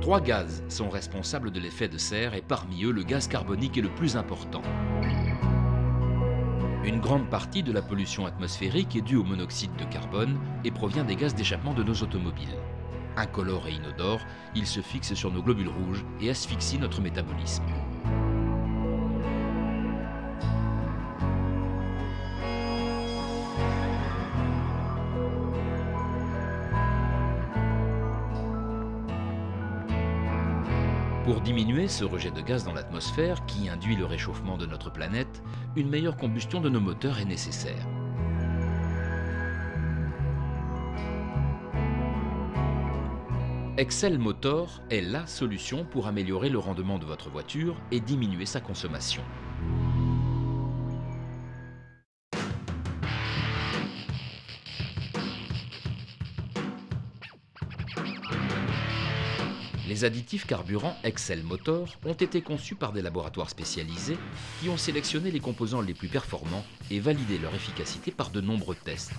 3 gaz sont responsables de l'effet de serre et parmi eux, le gaz carbonique est le plus important. Une grande partie de la pollution atmosphérique est due au monoxyde de carbone et provient des gaz d'échappement de nos automobiles. Incolore et inodore, il se fixe sur nos globules rouges et asphyxie notre métabolisme. Pour diminuer ce rejet de gaz dans l'atmosphère qui induit le réchauffement de notre planète, une meilleure combustion de nos moteurs est nécessaire. Excel Motor est la solution pour améliorer le rendement de votre voiture et diminuer sa consommation. Les additifs carburants Excel Motor ont été conçus par des laboratoires spécialisés qui ont sélectionné les composants les plus performants et validé leur efficacité par de nombreux tests.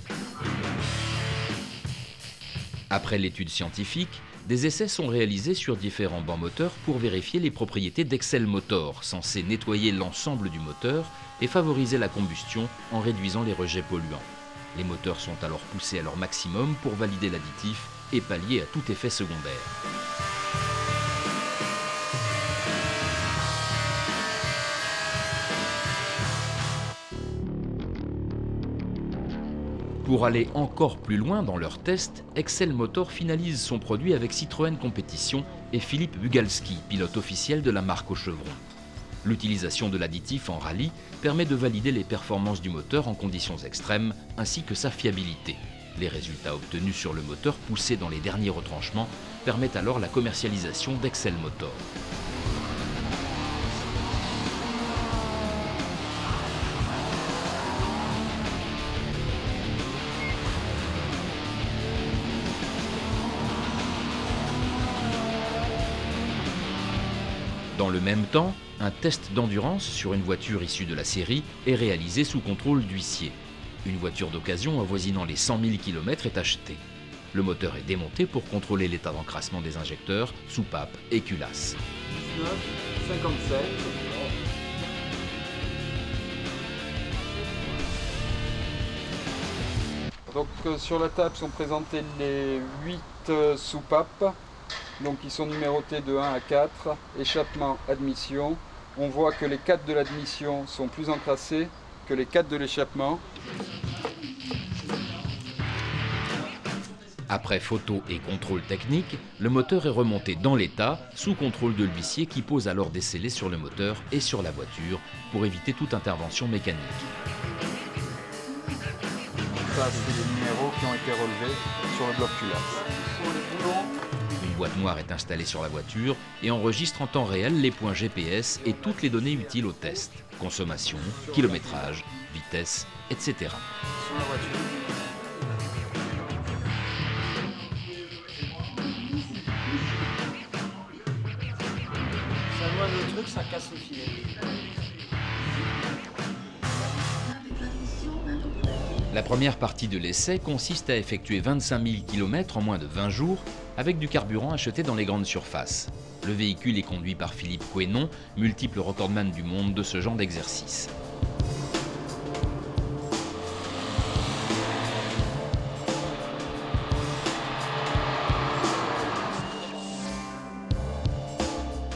Après l'étude scientifique, des essais sont réalisés sur différents bancs moteurs pour vérifier les propriétés d'Excel Motor, censé nettoyer l'ensemble du moteur et favoriser la combustion en réduisant les rejets polluants. Les moteurs sont alors poussés à leur maximum pour valider l'additif et pallier à tout effet secondaire. Pour aller encore plus loin dans leurs tests, Excel Motor finalise son produit avec Citroën Compétition et Philippe Bugalski, pilote officiel de la marque au chevron. L'utilisation de l'additif en rallye permet de valider les performances du moteur en conditions extrêmes ainsi que sa fiabilité. Les résultats obtenus sur le moteur poussé dans les derniers retranchements permettent alors la commercialisation d'Excel Motor. Dans le même temps, un test d'endurance sur une voiture issue de la série est réalisé sous contrôle d'huissier. Une voiture d'occasion avoisinant les 100 000 km est achetée. Le moteur est démonté pour contrôler l'état d'encrassement des injecteurs, soupapes et culasses. 19, 57. Donc sur la table sont présentées les 8 soupapes. Donc ils sont numérotés de 1 à 4, échappement, admission. On voit que les 4 de l'admission sont plus encrassés que les 4 de l'échappement. Après photo et contrôle technique, le moteur est remonté dans l'état, sous contrôle de l'huissier qui pose alors des scellés sur le moteur et sur la voiture pour éviter toute intervention mécanique. Ça, c'est les numéros qui ont été relevés sur le bloc culasse. Sur les boulons. Une boîte noire est installée sur la voiture et enregistre en temps réel les points GPS et toutes les données utiles au test. Consommation, kilométrage, vitesse, etc. Sur la voiture. Ça loin le truc, ça casse le filet. La première partie de l'essai consiste à effectuer 25 000 km en moins de 20 jours avec du carburant acheté dans les grandes surfaces. Le véhicule est conduit par Philippe Quénon, multiple recordman du monde de ce genre d'exercice.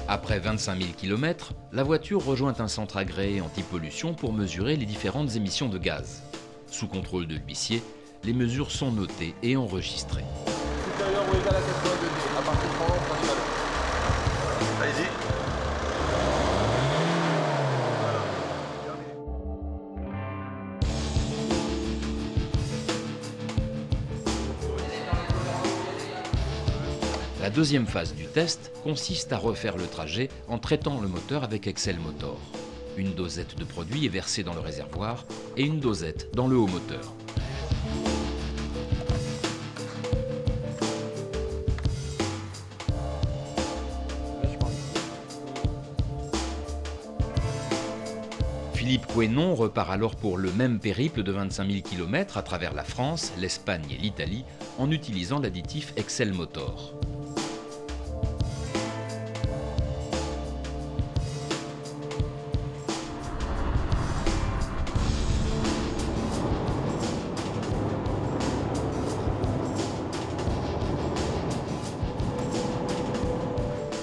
Après 25 000 km, la voiture rejoint un centre agréé anti-pollution pour mesurer les différentes émissions de gaz. Sous contrôle de l'huissier, les mesures sont notées et enregistrées. Supérieur ou égal à 82 degrés. À partir de 30, on y va. Allez-y. La deuxième phase du test consiste à refaire le trajet en traitant le moteur avec Excel Motor. Une dosette de produit est versée dans le réservoir et une dosette dans le haut moteur. Philippe Quénon repart alors pour le même périple de 25 000 km à travers la France, l'Espagne et l'Italie en utilisant l'additif Excel Motor.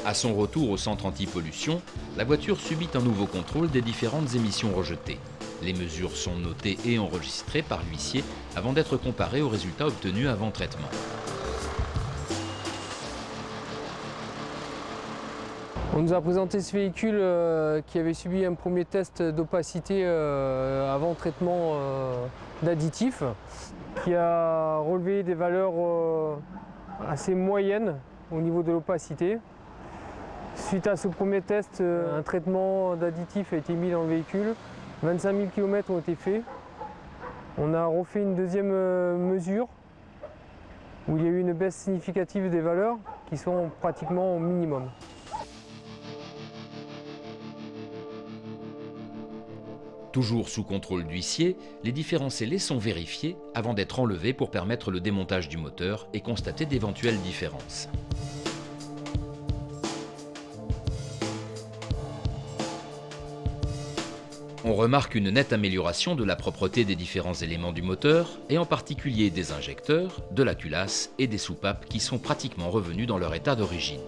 À son retour au centre anti-pollution, la voiture subit un nouveau contrôle des différentes émissions rejetées. Les mesures sont notées et enregistrées par l'huissier avant d'être comparées aux résultats obtenus avant traitement. On nous a présenté ce véhicule qui avait subi un premier test d'opacité avant traitement d'additifs, qui a relevé des valeurs assez moyennes au niveau de l'opacité. Suite à ce premier test, un traitement d'additifs a été mis dans le véhicule. 25 000 km ont été faits. On a refait une deuxième mesure où il y a eu une baisse significative des valeurs qui sont pratiquement au minimum. Toujours sous contrôle d'huissier, les différents scellés sont vérifiés avant d'être enlevés pour permettre le démontage du moteur et constater d'éventuelles différences. On remarque une nette amélioration de la propreté des différents éléments du moteur, et en particulier des injecteurs, de la culasse et des soupapes qui sont pratiquement revenus dans leur état d'origine.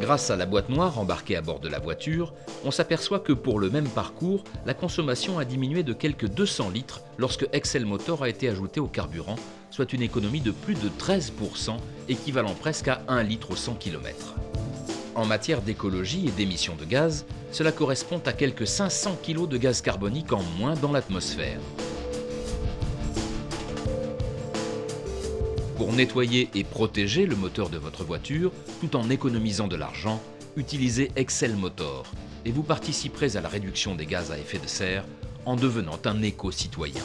Grâce à la boîte noire embarquée à bord de la voiture, on s'aperçoit que pour le même parcours, la consommation a diminué de quelques 200 litres lorsque Excel Motor a été ajouté au carburant, soit une économie de plus de 13%, équivalent presque à 1 litre au 100 km. En matière d'écologie et d'émissions de gaz, cela correspond à quelques 500 kg de gaz carbonique en moins dans l'atmosphère. Pour nettoyer et protéger le moteur de votre voiture, tout en économisant de l'argent, utilisez Excel Motor et vous participerez à la réduction des gaz à effet de serre en devenant un éco-citoyen.